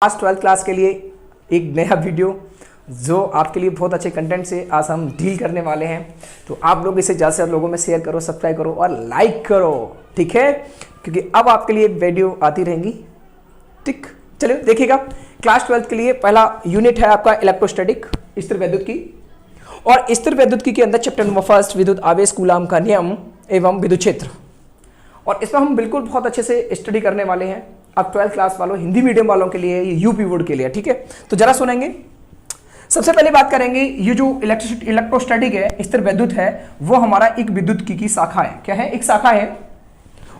आज 12th class के लिए एक नया वीडियो जो आपके लिए बहुत अच्छे कंटेंट से आज हम डील करने वाले हैं। तो आप लोग इसे ज़्यादा से ज़्यादा लोगों में शेयर करो, सब्सक्राइब करो और लाइक करो, ठीक है, क्योंकि अब आपके लिए वीडियो आती रहेंगी। ठीक, चलिए देखिएगा। क्लास 12th के लिए पहला यूनिट है आपका इलेक्ट्रोस्टैटिक, स्थिर वैद्युतिकी। और स्थिर वैद्युतिकी के अंदर चैप्टर नंबर 1 विद्युत आवेश कूलाम का नियम एवं विद्युत क्षेत्र। और इसमें हम बिल्कुल बहुत अच्छे से स्टडी करने वाले हैं। अब 12th क्लास वालों, हिंदी मीडियम वालों के लिए, यूपी बोर्ड के लिए, ठीक है। तो जरा सुनेंगे। सबसे पहले बात करेंगे, ये जो इलेक्ट्रोस्टैटिक है, स्थिर वैद्युत है, वो हमारा एक विद्युत की शाखा है। क्या है? एक शाखा है।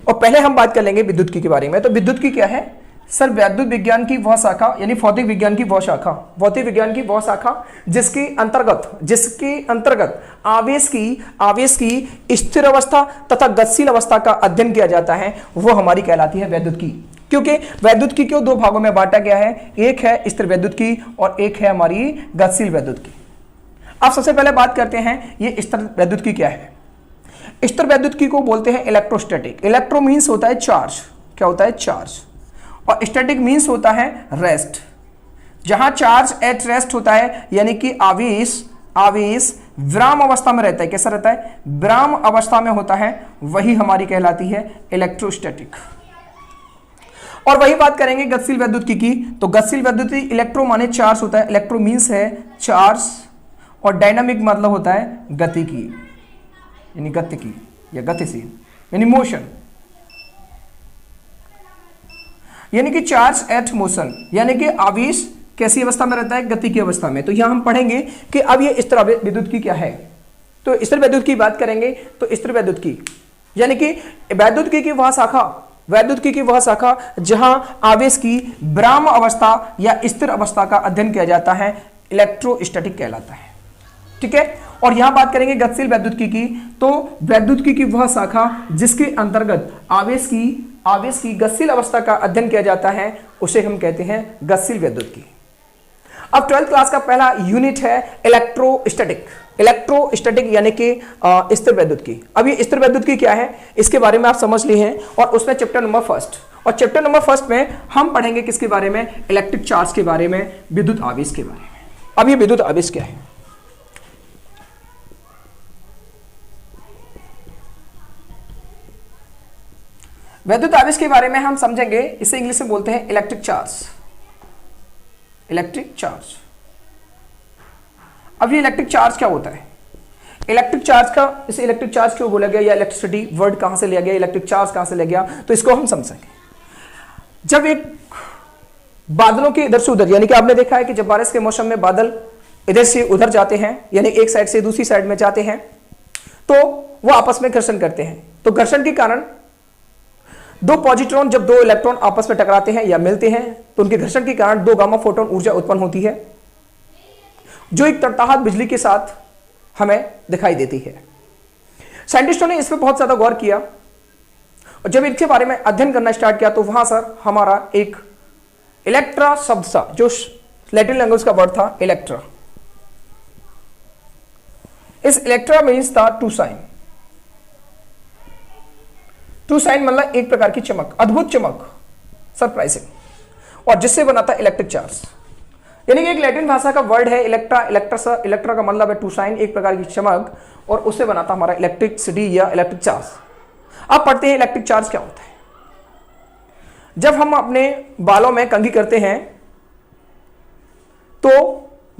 और पहले हम बात कर लेंगे विद्युत के बारे में। तो विद्युत की क्या है सर? वैद्युत विज्ञान की वह शाखा, यानी भौतिक विज्ञान की वह शाखा, भौतिक विज्ञान की वह शाखा जिसके अंतर्गत आवेश की स्थिर अवस्था तथा गतिशील अवस्था का अध्ययन किया जाता है, वो हमारी कहलाती है वैद्युतिकी। क्योंकि वैद्युतिकी को दो भागों में बांटा गया है, एक है स्थिर वैद्युतिकी और एक है हमारी गतिशील वैद्युतिकी। अब सबसे पहले बात करते हैं ये स्थिर वैद्युतिकी क्या है। स्थिर वैद्युतिकी को बोलते हैं इलेक्ट्रोस्टैटिक। इलेक्ट्रो मीन्स होता है चार्ज, क्या होता है? चार्ज। और स्टैटिक मीन्स होता है रेस्ट। जहां चार्ज एट रेस्ट होता है, यानी कि आवेश विराम अवस्था में रहता है। कैसा रहता है? विराम अवस्था में होता है, वही हमारी कहलाती है इलेक्ट्रोस्टैटिक। और वही बात करेंगे गतिशील वैद्युतिकी की। तो गतिशील वैद्युतिकी, इलेक्ट्रो माने चार्ज होता है, इलेक्ट्रो मीन्स है चार्ज, और डायनामिक मतलब होता है गति की, यानी गति की या गतिशील, यानी मोशन, यानी कि चार्ज एट मोशन, यानी कि आवेश कैसी अवस्था में रहता है? गति की अवस्था में। तो यहां हम पढ़ेंगे कि अब ये स्थिर वैद्युतिकी क्या है। तो स्थिर वैद्युतिकी की बात करेंगे तो स्थिर वैद्युतिकी यानी कि वैद्युतिकी की वह शाखा जहां आवेश की विराम अवस्था या स्थिर अवस्था का अध्ययन किया जाता है, इलेक्ट्रोस्टैटिक कहलाता है। ठीक है। और यहां बात करेंगे गतिशील वैद्युतिकी की। तो वैद्युतिकी की वह शाखा जिसके अंतर्गत आवेश की गतिशील अवस्था का अध्ययन किया जाता है, उसे हम कहते हैं गतिशील वैद्युतिकी। अब 12th क्लास का पहला यूनिट है इलेक्ट्रोस्टैटिक यानी कि स्थिर वैद्युतिकी। अब ये स्थिर वैद्युतिकी क्या है, इसके बारे में आप समझ लिए हैं। और उसमें चैप्टर नंबर 1 और चैप्टर नंबर 1 में हम पढ़ेंगे किसके बारे में? इलेक्ट्रिक चार्ज के बारे में, विद्युत आवेश के बारे में। अब ये विद्युत आवेश क्या है? विद्युत आवेश के बारे में हम समझेंगे, इसे इंग्लिश में बोलते हैं इलेक्ट्रिक चार्ज। अब ये इलेक्ट्रिक चार्ज क्या होता है? इलेक्ट्रिक चार्ज का, इसे इलेक्ट्रिक चार्ज क्यों बोला गया, या इलेक्ट्रिसिटी वर्ड कहां से लिया गया, इलेक्ट्रिक चार्ज कहां से लिया गया, तो इसको हम समझेंगे। जब एक बादलों के इधर से उधर, यानी कि आपने देखा है कि जब बारिश के मौसम में बादल इधर से उधर जाते हैं, यानी एक साइड से दूसरी साइड में जाते हैं, तो वो आपस में घर्षण करते हैं। तो घर्षण के कारण दो पॉजिट्रॉन, जब दो इलेक्ट्रॉन आपस में टकराते हैं या मिलते हैं, तो उनके घर्षण के कारण दो गामा फोटोन ऊर्जा उत्पन्न होती है, जो एक तड़तड़ाहट बिजली के साथ हमें दिखाई देती है। साइंटिस्टों ने इस पर बहुत ज्यादा गौर किया, और जब इसके बारे में अध्ययन करना स्टार्ट किया, तो वहां सर हमारा एक इलेक्ट्रा शब्द था, जो लैटिन लैंग्वेज का वर्ड था इलेक्ट्रा। इस इलेक्ट्रा मीन्स था टू साइन। टू साइन मतलब एक प्रकार की चमक, अद्भुत चमक, सरप्राइजिंग, और जिससे बना था इलेक्ट्रिक चार्ज। यानी कि एक लैटिन भाषा का वर्ड है इलेक्ट्रा। इलेक्ट्रा का मतलब है टू साइन, एक प्रकार की चमक, और उससे बना था हमारा इलेक्ट्रिसिटी या इलेक्ट्रिक चार्ज। अब पढ़ते हैं इलेक्ट्रिक चार्ज क्या होता है। जब हम अपने बालों में कंघी करते हैं, तो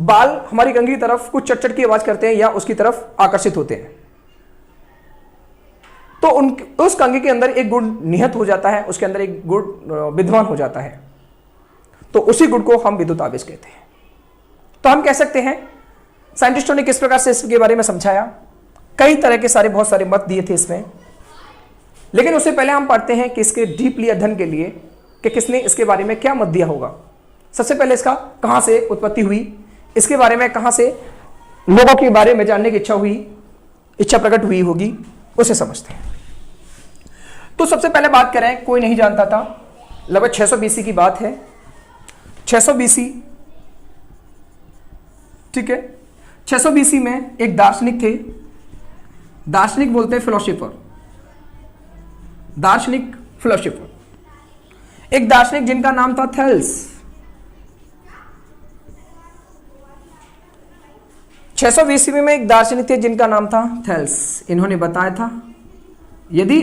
बाल हमारी कंघी की तरफ कुछ चटचट की आवाज करते हैं या उसकी तरफ आकर्षित होते हैं, तो उस कंघी के अंदर एक गुण निहित हो जाता है, उसके अंदर एक गुण विद्यमान हो जाता है, तो उसी गुण को हम विद्युत आवेश कहते हैं। तो हम कह सकते हैं, साइंटिस्टों ने किस प्रकार से इसके बारे में समझाया, कई तरह के बहुत सारे मत दिए थे इसमें, लेकिन उससे पहले हम पढ़ते हैं कि इसके डीपली अध्ययन के लिए कि किसने इसके बारे में क्या मत दिया होगा। सबसे पहले इसका कहां से उत्पत्ति हुई, इसके बारे में कहां से लोगों के बारे में जानने की इच्छा प्रकट हुई होगी, उसे समझते हैं। तो सबसे पहले बात करें, कोई नहीं जानता था, लगभग 600 BC की बात है। 600 BC, ठीक है। 600 BC में एक दार्शनिक थे, दार्शनिक बोलते हैं फिलोसोफर, दार्शनिक फिलोसोफर, एक दार्शनिक जिनका नाम था थेल्स। 620 ईस्वी में एक दार्शनिक थे जिनका नाम था थेल्स। इन्होंने बताया था यदि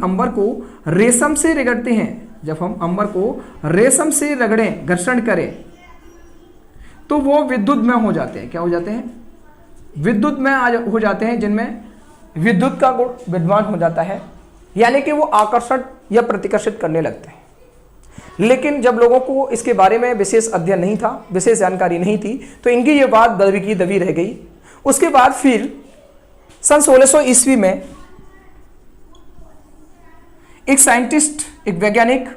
अंबर को रेशम से रगड़ते हैं, जब हम अंबर को रेशम से रगड़ें, घर्षण करें, तो वो विद्युतमय हो जाते हैं। क्या हो जाते हैं? विद्युतमय हो जाते हैं, जिनमें विद्युत का गुण विद्यमान हो जाता है, यानी कि वो आकर्षण या प्रतिकर्षित करने लगते हैं। लेकिन जब लोगों को इसके बारे में विशेष अध्ययन नहीं था, विशेष जानकारी नहीं थी, तो इनकी ये बात दबी की दबी रह गई। उसके बाद फिर सन 1600 ईस्वी में एक साइंटिस्ट, एक वैज्ञानिक,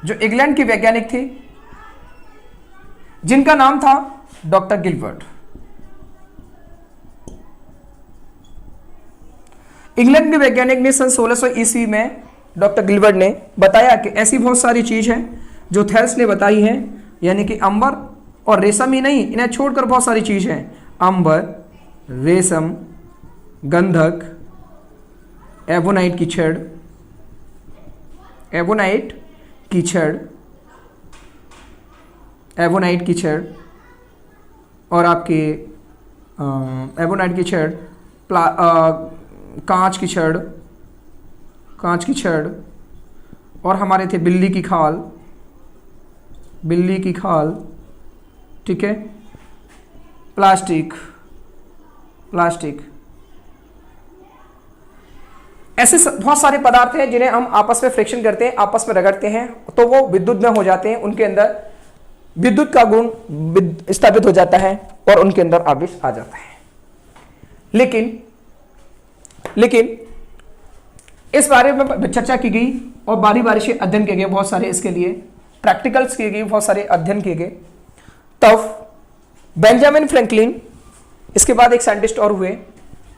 जो इंग्लैंड के वैज्ञानिक थे, जिनका नाम था डॉक्टर गिलबर्ट। इंग्लैंड के वैज्ञानिक ने सन 1600 ईस्वी में डॉक्टर गिलबर्ट ने बताया कि ऐसी बहुत सारी चीज है जो थेल्स ने बताई है, यानी कि अंबर और रेशम ही नहीं, इन्हें छोड़कर बहुत सारी चीज है। अंबर, रेशम, गंधक, एबोनाइट की छड़ और आपके एबोनाइट की छड़, कांच की छड़ और हमारे थे बिल्ली की खाल, ठीक है, प्लास्टिक। ऐसे बहुत सारे पदार्थ हैं जिन्हें हम आपस में फ्रिक्शन करते हैं, आपस में रगड़ते हैं, तो वो विद्युत में हो जाते हैं, उनके अंदर विद्युत का गुण स्थापित हो जाता है और उनके अंदर आवेश आ जाता है। लेकिन इस बारे में चर्चा की गई और बारी बारी से अध्ययन किए गए, बहुत सारे इसके लिए प्रैक्टिकल्स किए गए, बहुत सारे अध्ययन किए गए। तब बेंजामिन फ्रैंकलिन, इसके बाद एक साइंटिस्ट और हुए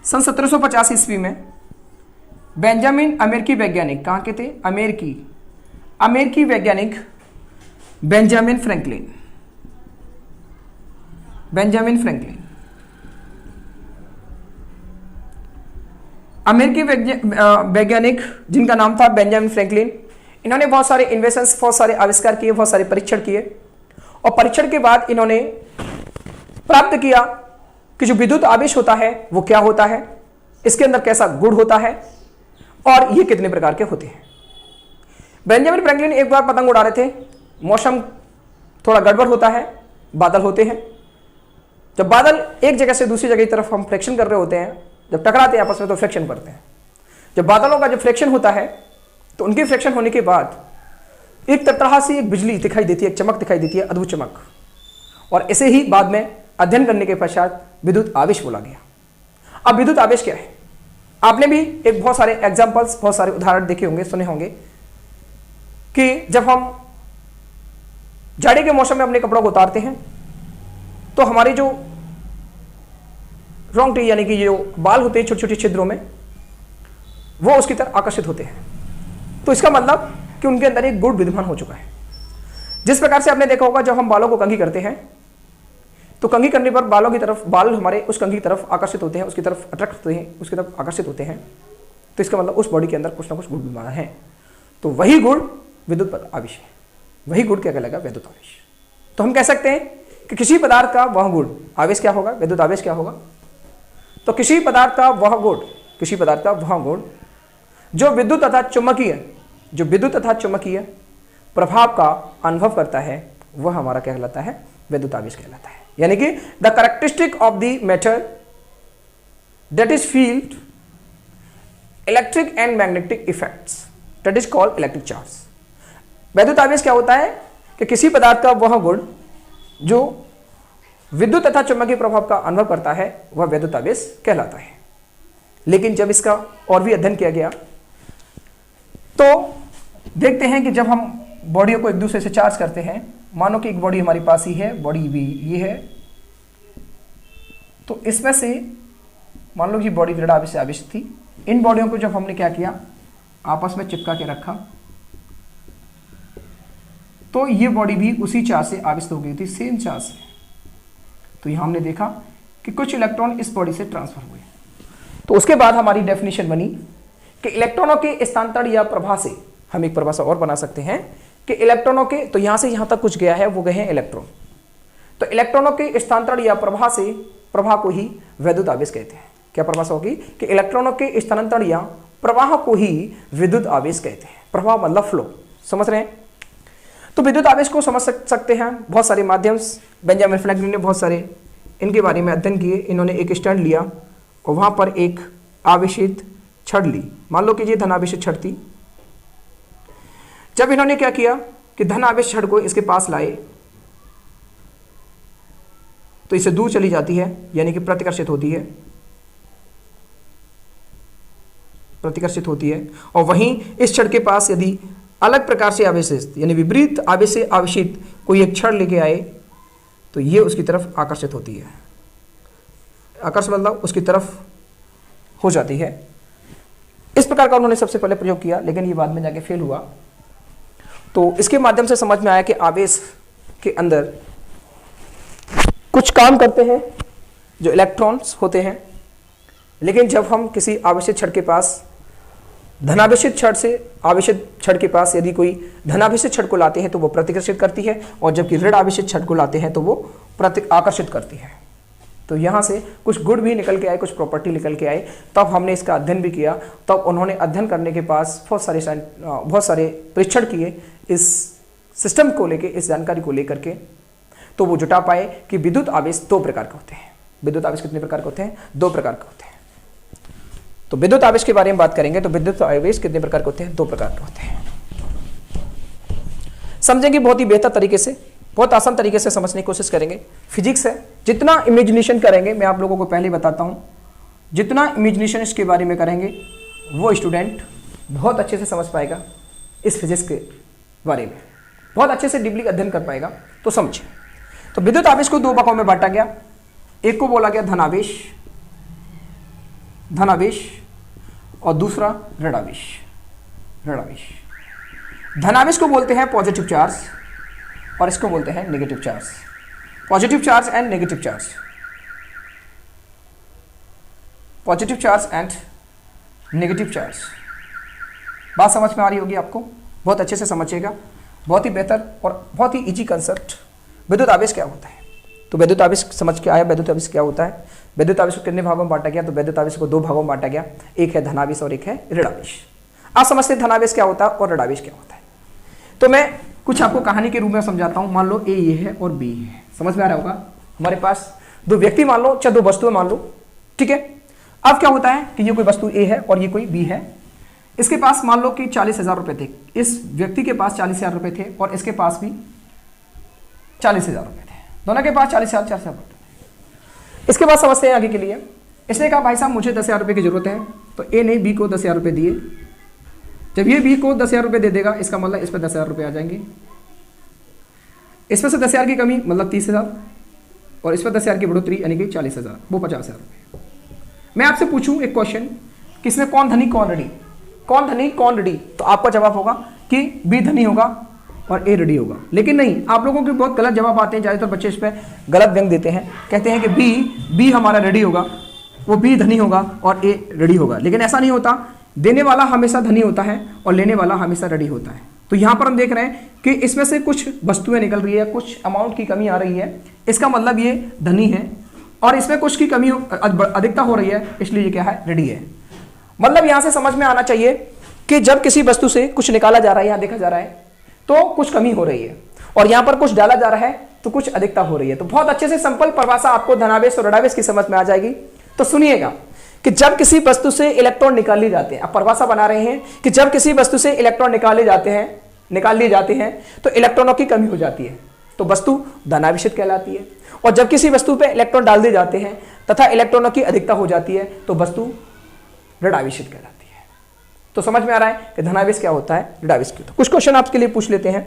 सन 1750 ईस्वी में। बेंजामिन, अमेरिकी वैज्ञानिक, कहाँ के थे? अमेरिकी वैज्ञानिक बेंजामिन फ्रैंकलिन। अमेरिकी वैज्ञानिक जिनका नाम था बेंजामिन फ्रैंकलिन, इन्होंने बहुत सारे इन्वेंशंस, बहुत सारे आविष्कार किए, बहुत सारे परीक्षण किए, और परीक्षण के बाद इन्होंने प्राप्त किया कि जो विद्युत आवेश होता है वो क्या होता है, इसके अंदर कैसा गुण होता है और ये कितने प्रकार के होते हैं। बेंजामिन फ्रैंकलिन एक बार पतंग उड़ा रहे थे, मौसम थोड़ा गड़बड़ होता है, बादल होते हैं। जब बादल एक जगह से दूसरी जगह की तरफ हम फ्रिक्शन कर रहे होते हैं, जब टकराते हैं आपस में तो फ्रिक्शन करते हैं। जब बादलों का जब फ्रिक्शन होता है तो उनके फ्रिक्शन होने के बाद एक तरह से एक बिजली दिखाई देती है, एक चमक दिखाई देती है, अद्भुत चमक, और इसे ही बाद में अध्ययन करने के पश्चात विद्युत आवेश बोला गया। अब विद्युत आवेश क्या है? आपने भी एक बहुत सारे एग्जाम्पल्स, बहुत सारे उदाहरण देखे होंगे, सुने होंगे कि जब हम जाड़े के मौसम में अपने कपड़ों को उतारते हैं तो हमारे जो रोंगटे यानी कि जो बाल होते हैं छोटे छोटे छिद्रों में, वो उसकी तरफ आकर्षित होते हैं। तो इसका मतलब कि उनके अंदर एक गुण विद्यमान हो चुका है। जिस प्रकार से आपने देखा होगा जब हम बालों को कंघी करते हैं तो कंघी करने पर बालों की तरफ, बाल हमारे उस कंघी की तरफ आकर्षित होते हैं, उसकी तरफ अट्रैक्ट होते हैं, उसकी तरफ आकर्षित होते हैं। तो इसका मतलब उस बॉडी के अंदर कुछ ना कुछ गुण विद्यमान है। तो वही गुण विद्युत आवेश है, वही गुण क्या कहलाएगा? विद्युत आवेश। तो हम कह सकते हैं कि किसी पदार्थ का वह गुण आवेश क्या होगा? विद्युत आवेश क्या होगा? तो किसी पदार्थ का वह गुण जो विद्युत तथा चुंबकीय प्रभाव का अनुभव करता है, वह हमारा क्या कहलाता है? विद्युत आवेश कहलाता है। यानी कि the characteristic of the matter that is field electric and magnetic effects that is called electric charge. विद्युत आवेश क्या होता है कि किसी पदार्थ का वह गुण जो विद्युत तथा चुंबकीय प्रभाव का अनुभव करता है, वह विद्युत आवेश कहलाता है। लेकिन जब इसका और भी अध्ययन किया गया तो देखते हैं कि जब हम बॉडियों को एक दूसरे से चार्ज करते हैं, मानो कि एक बॉडी हमारे पास ही है, बॉडी भी ये है, तो इसमें से मान लो कि बॉडी दृढ़ आवेश से आवेशित थी। इन बॉडियों को जब हमने क्या किया, आपस में चिपका के रखा, तो ये बॉडी भी उसी चार्ज से आवेशित हो गई थी, सेम चार्ज से। तो यहां हमने देखा कि कुछ इलेक्ट्रॉन इस बॉडी से ट्रांसफर हुए। तो उसके बाद हमारी डेफिनेशन बनी कि इलेक्ट्रॉनों के स्थानांतरण या प्रवाह से हम एक परिभाषा और बना सकते हैं कि इलेक्ट्रॉनों के, तो यहां से यहां तक कुछ गया है, वो गए हैं इलेक्ट्रॉन। तो इलेक्ट्रॉनों के स्थानांतरण या प्रवाह को ही विद्युत आवेश कहते हैं। क्या परिभाषा होगी कि इलेक्ट्रॉनों के स्थानांतरण या प्रवाह को ही विद्युत आवेश कहते हैं। प्रवाह मतलब फ्लो, समझ रहे हैं। तो विद्युत आवेश को समझ सकते हैं बहुत सारे माध्यम। बेंजामिन फ्रैंकलिन ने बहुत सारे इनके बारे में अध्ययन किए। इन्होंने एक स्टैंड लिया और वहां पर एक आवेशित छड़ ली, मान लो कि ये धन आवेशित छड़ थी। जब इन्होंने क्या किया कि धन आवेश छड़ को इसके पास लाए तो इसे दूर चली जाती है, यानी कि प्रतिकर्षित होती है, प्रतिकर्षित होती है। और वहीं इस छड़ के पास यदि अलग प्रकार से आवेशित यानी विपरीत आवेश से आवेशित कोई एक छड़ लेके आए तो ये उसकी तरफ आकर्षित होती है। आकर्षण मतलब उसकी तरफ हो जाती है। इस प्रकार का उन्होंने सबसे पहले प्रयोग किया, लेकिन ये बाद में जाके फेल हुआ। तो इसके माध्यम से समझ में आया कि आवेश के अंदर कुछ काम करते हैं जो इलेक्ट्रॉन्स होते हैं, लेकिन जब हम किसी आवेशित छड़ के पास धनावेशित छड़ से आवेशित छड़ के पास यदि कोई धनावेशित छड़ को लाते हैं तो वो प्रतिकर्षित करती है, और जबकि ऋण आवेशित छड़ को लाते हैं तो वो आकर्षित करती है। तो यहाँ से कुछ गुण भी निकल के आए, कुछ प्रॉपर्टी निकल के आए। तब हमने इसका अध्ययन भी किया। तब उन्होंने अध्ययन करने के पास बहुत सारे परीक्षण किए इस सिस्टम को लेके, इस जानकारी को लेकर के। तो वो जुटा पाए कि विद्युत आवेश दो प्रकार के होते हैं। विद्युत आवेश कितने प्रकार के होते हैं? दो प्रकार के होते हैं। तो विद्युत आवेश के बारे में बात करेंगे तो विद्युत आवेश कितने प्रकार के होते हैं? दो प्रकार के होते हैं। समझेंगे बहुत ही बेहतर तरीके से, बहुत आसान तरीके से समझने की कोशिश करेंगे। फिजिक्स है, जितना इमेजिनेशन करेंगे, मैं आप लोगों को पहले बताता हूं, जितना इमेजिनेशन इसके बारे में करेंगे वो स्टूडेंट बहुत अच्छे से समझ पाएगा इस फिजिक्स के बारे में, बहुत अच्छे से डीपली अध्ययन कर पाएगा। तो समझिए, तो विद्युत आवेश को दो भागों में बांटा गया। एक को बोला गया धनावेश, और दूसरा ऋणावेश। धनावेश को बोलते हैं पॉजिटिव चार्ज और इसको बोलते हैं negative charge. Positive charge and negative charge, positive charge and negative charge. बात समझ में आ रही होगी आपको? बहुत अच्छे से समझिएगा, बहुत ही बेहतर और बहुत ही इजी कंसेप्ट। विद्युत आवेश क्या होता है? तो विद्युत आवेश समझ के आया विद्युत आवेश क्या होता है। विद्युत आवेश को कितने भागों में बांटा गया? तो विद्युत आवेश को दो भागों में बांटा गया, एक है धनावेश और एक है ऋणावेश। आप समझते हैं धनावेश क्या होता है और ऋणावेश क्या होता है। तो मैं कुछ आपको कहानी के रूप में समझाता हूं। मान लो ए ये है और बी है, समझ में आ रहा होगा। हमारे पास दो व्यक्ति मान लो, चाहे दो वस्तुएं मान लो, ठीक है। अब क्या होता है कि ये कोई वस्तु ए है और ये कोई बी है। इसके पास मान लो कि 40,000 रुपए थे, इस व्यक्ति के पास 40,000 रुपए थे और इसके पास भी 40,000 रुपए थे, दोनों के पास 40,000 रुपए। इसके बाद समझते हैं आगे के लिए। इसने कहा भाई साहब मुझे 10,000 रुपए की जरूरत है, तो ए ने बी को 10,000 रुपए दिए। जब ये बी को 10,000 रुपए दे देगा, इसका मतलब इस पर 10,000 रुपए आ जाएंगे। इसमें से 10,000 की कमी मतलब 30,000 और इस पर 10,000 की बढ़ोतरी यानी कि 40,000, वो 50,000 रुपए। मैं आपसे पूछूं एक क्वेश्चन कि इसमें कौन धनी कौन ऋणी? कौन धनी कौन ऋणी? तो आपका जवाब होगा कि बी धनी होगा और ए ऋणी होगा। लेकिन नहीं, आप लोगों के बहुत गलत जवाब आते हैं। ज़्यादातर बच्चे इस पर गलत व्यंग देते हैं, कहते हैं कि बी हमारा ऋणी होगा, वो बी धनी होगा और ए ऋणी होगा। लेकिन ऐसा नहीं होता। देने वाला हमेशा धनी होता है और लेने वाला हमेशा ऋणी होता है। तो यहाँ पर हम देख रहे हैं कि इसमें से कुछ वस्तुएं निकल रही है, कुछ अमाउंट की कमी आ रही है, इसका मतलब ये धनी है, और इसमें कुछ की कमी अधिकता हो रही है, इसलिए ये क्या है? ऋणी है। मतलब यहाँ से समझ में आना चाहिए कि जब किसी वस्तु से कुछ निकाला जा रहा है, यहाँ देखा जा रहा है, तो कुछ कमी हो रही है, और यहाँ पर कुछ डाला जा रहा है तो कुछ अधिकता हो रही है। तो बहुत अच्छे से सिंपल परिभाषा आपको धनावेश और ऋणावेश की समझ में आ जाएगी। तो सुनिएगा कि जब किसी वस्तु से इलेक्ट्रॉन निकाल लिए जाते हैं, अब परिभाषा बना रहे हैं कि जब किसी वस्तु से इलेक्ट्रॉन निकाल लिए जाते हैं तो इलेक्ट्रॉनों की कमी हो जाती है, तो वस्तु धनावेशित कहलाती है। और जब किसी वस्तु पे इलेक्ट्रॉन डाल दिए जाते हैं तथा इलेक्ट्रॉनों की अधिकता हो जाती है तो वस्तु ऋणावेशित कहलाती है। तो समझ में आ रहा है कि धनावेश क्या होता है, ऋणावेश क्या होता है। कुछ क्वेश्चन आपके लिए पूछ लेते हैं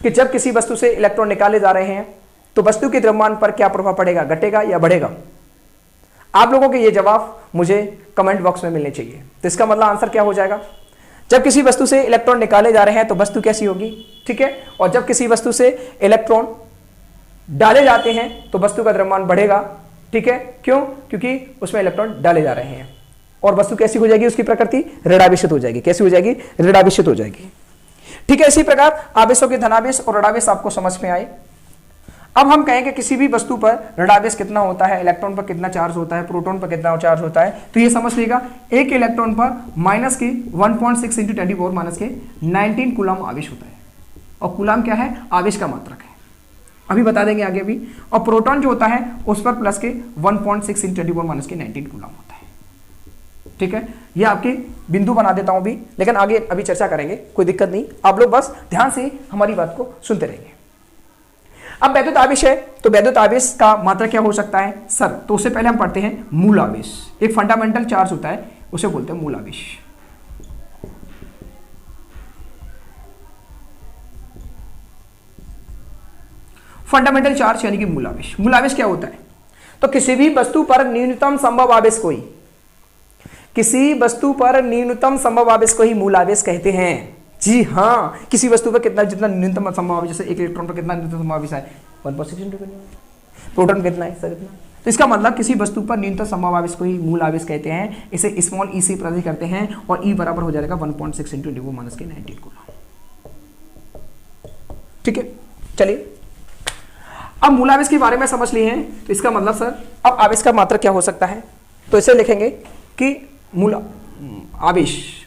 कि जब किसी वस्तु से इलेक्ट्रॉन निकाले जा रहे हैं तो वस्तु के द्रव्यमान पर क्या प्रभाव पड़ेगा, घटेगा या बढ़ेगा? आप लोगों के ये जवाब मुझे कमेंट बॉक्स में मिलने चाहिए। तो इसका मतलब आंसर क्या हो जाएगा? जब किसी वस्तु से इलेक्ट्रॉन निकाले जा रहे हैं तो वस्तु कैसी होगी, ठीक है। और जब किसी वस्तु से इलेक्ट्रॉन डाले जाते हैं तो वस्तु का द्रव्यमान बढ़ेगा, ठीक है। क्यों? क्योंकि उसमें इलेक्ट्रॉन डाले जा रहे हैं। और वस्तु कैसी हो जाएगी? उसकी प्रकृति ऋणावेशित हो जाएगी। कैसी हो जाएगी? ऋणावेशित हो जाएगी, ठीक है। इसी प्रकार आवेशों के धनावेश और ऋणावेश आपको समझ में आए। अब हम कहें कि किसी भी वस्तु पर ऋणावेश कितना होता है, इलेक्ट्रॉन पर कितना चार्ज होता है, प्रोटॉन पर कितना चार्ज होता है, तो ये समझ लीजिएगा एक इलेक्ट्रॉन पर माइनस के 1.6 इंटू 10 माइनस के 19 कूलम आवेश होता है। और कूलम क्या है, आवेश का मात्रक है, अभी बता देंगे आगे भी। और प्रोटॉन जो होता है उस पर प्लस के 1.6 इंटू 10 माइनस के 19 कूलम होता है। ठीक है, ये आपके बिंदु बना देता हूं अभी, लेकिन आगे अभी चर्चा करेंगे, कोई दिक्कत नहीं, आप लोग बस ध्यान से हमारी बात को सुनते रहेंगे। अब वैद्युत आवेश है, तो वैद्युत आवेश का मात्रा क्या हो सकता है सर, तो उससे पहले हम पढ़ते हैं मूल आवेश। एक फंडामेंटल चार्ज होता है, उसे बोलते हैं मूल आवेश। फंडामेंटल चार्ज यानी कि मूल आवेश। मूल आवेश क्या होता है, तो किसी भी वस्तु पर न्यूनतम संभव आवेश को ही, किसी वस्तु पर न्यूनतम संभव आवेश को ही मूल आवेश कहते हैं। जी हाँ, किसी वस्तु पर कितना, जितना न्यूनतम संभव आवेश, जैसे एक इलेक्ट्रॉन पर कितना न्यूनतम संभव आवेश है 1.6 इंटू 10, प्रोटॉन कितना है सर इतना, तो इसका मतलब किसी वस्तु पर न्यूनतम संभव आवेश को ही मूल आवेश कहते हैं। इसे स्मॉल ई से प्रदर्शित करते हैं और ई बराबर हो जाएगा 1.6 इंटू 10 माइनस के 19 कूलम। ठीक है, चलिए अब मूल आवेश के बारे में समझ लिए हैं, तो इसका मतलब सर अब आवेश का मात्रक क्या हो सकता है, तो इसे लिखेंगे कि मूल आवेश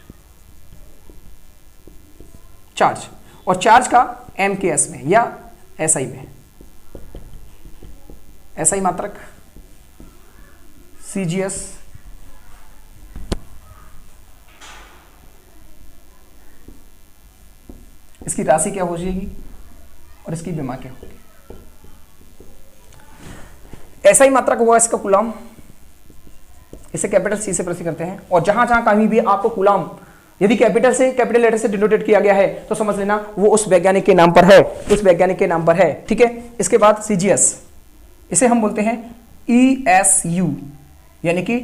चार्ज, और चार्ज का MKS में या SI में, SI मात्रक CGS इसकी राशि क्या हो जाएगी और इसकी विमा क्या होगी। SI मात्रक हुआ इसका कूलम, इसे कैपिटल C से प्रस्तुत करते हैं। और जहां जहां कहीं भी आपको कूलम यदि कैपिटल से, कैपिटल लेटर से डिनोटेट किया गया है, तो समझ लेना वो उस वैज्ञानिक के नाम पर है, उस वैज्ञानिक के नाम पर है। ठीक है, इसके बाद CGS, इसे हम बोलते हैं ESU यानी कि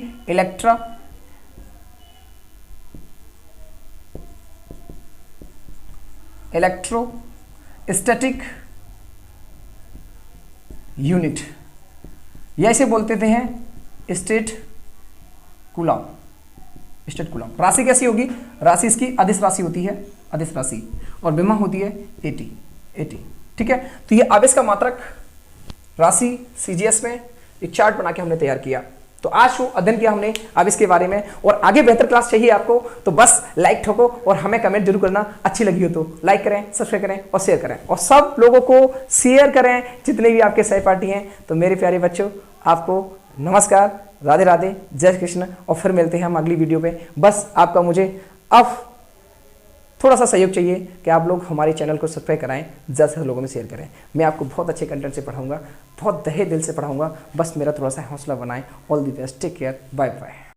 इलेक्ट्रोस्टैटिक यूनिट, या इसे बोलते थे हैं स्टेट कूलम। राशि कैसी होगी, राशि इसकी अदिश राशि होती है, अदिश राशि, और विमा होती है 80। ठीक है, तो ये आवेश का मात्रक राशि CGS में एक चार्ट बना के हमने तैयार किया। तो आज जो अध्ययन किया हमने आवेश के बारे में, और आगे बेहतर क्लास चाहिए आपको तो बस लाइक ठोको और हमें कमेंट जरूर करना, अच्छी लगी हो तो लाइक करें, सब्सक्राइब करें और शेयर करें, और सब लोगों को शेयर करें जितने भी आपके सहपाठी हैं। तो मेरे प्यारे बच्चों, आपको नमस्कार, राधे राधे, जय कृष्ण, और फिर मिलते हैं हम अगली वीडियो पे। बस आपका मुझे अब थोड़ा सा सहयोग चाहिए कि आप लोग हमारे चैनल को सब्सक्राइब कराएं, ज़्यादा से लोगों में शेयर करें। मैं आपको बहुत अच्छे कंटेंट से पढ़ाऊंगा, बहुत तहे दिल से पढ़ाऊंगा, बस मेरा थोड़ा सा हौसला बनाएं। All the best, take care, bye bye.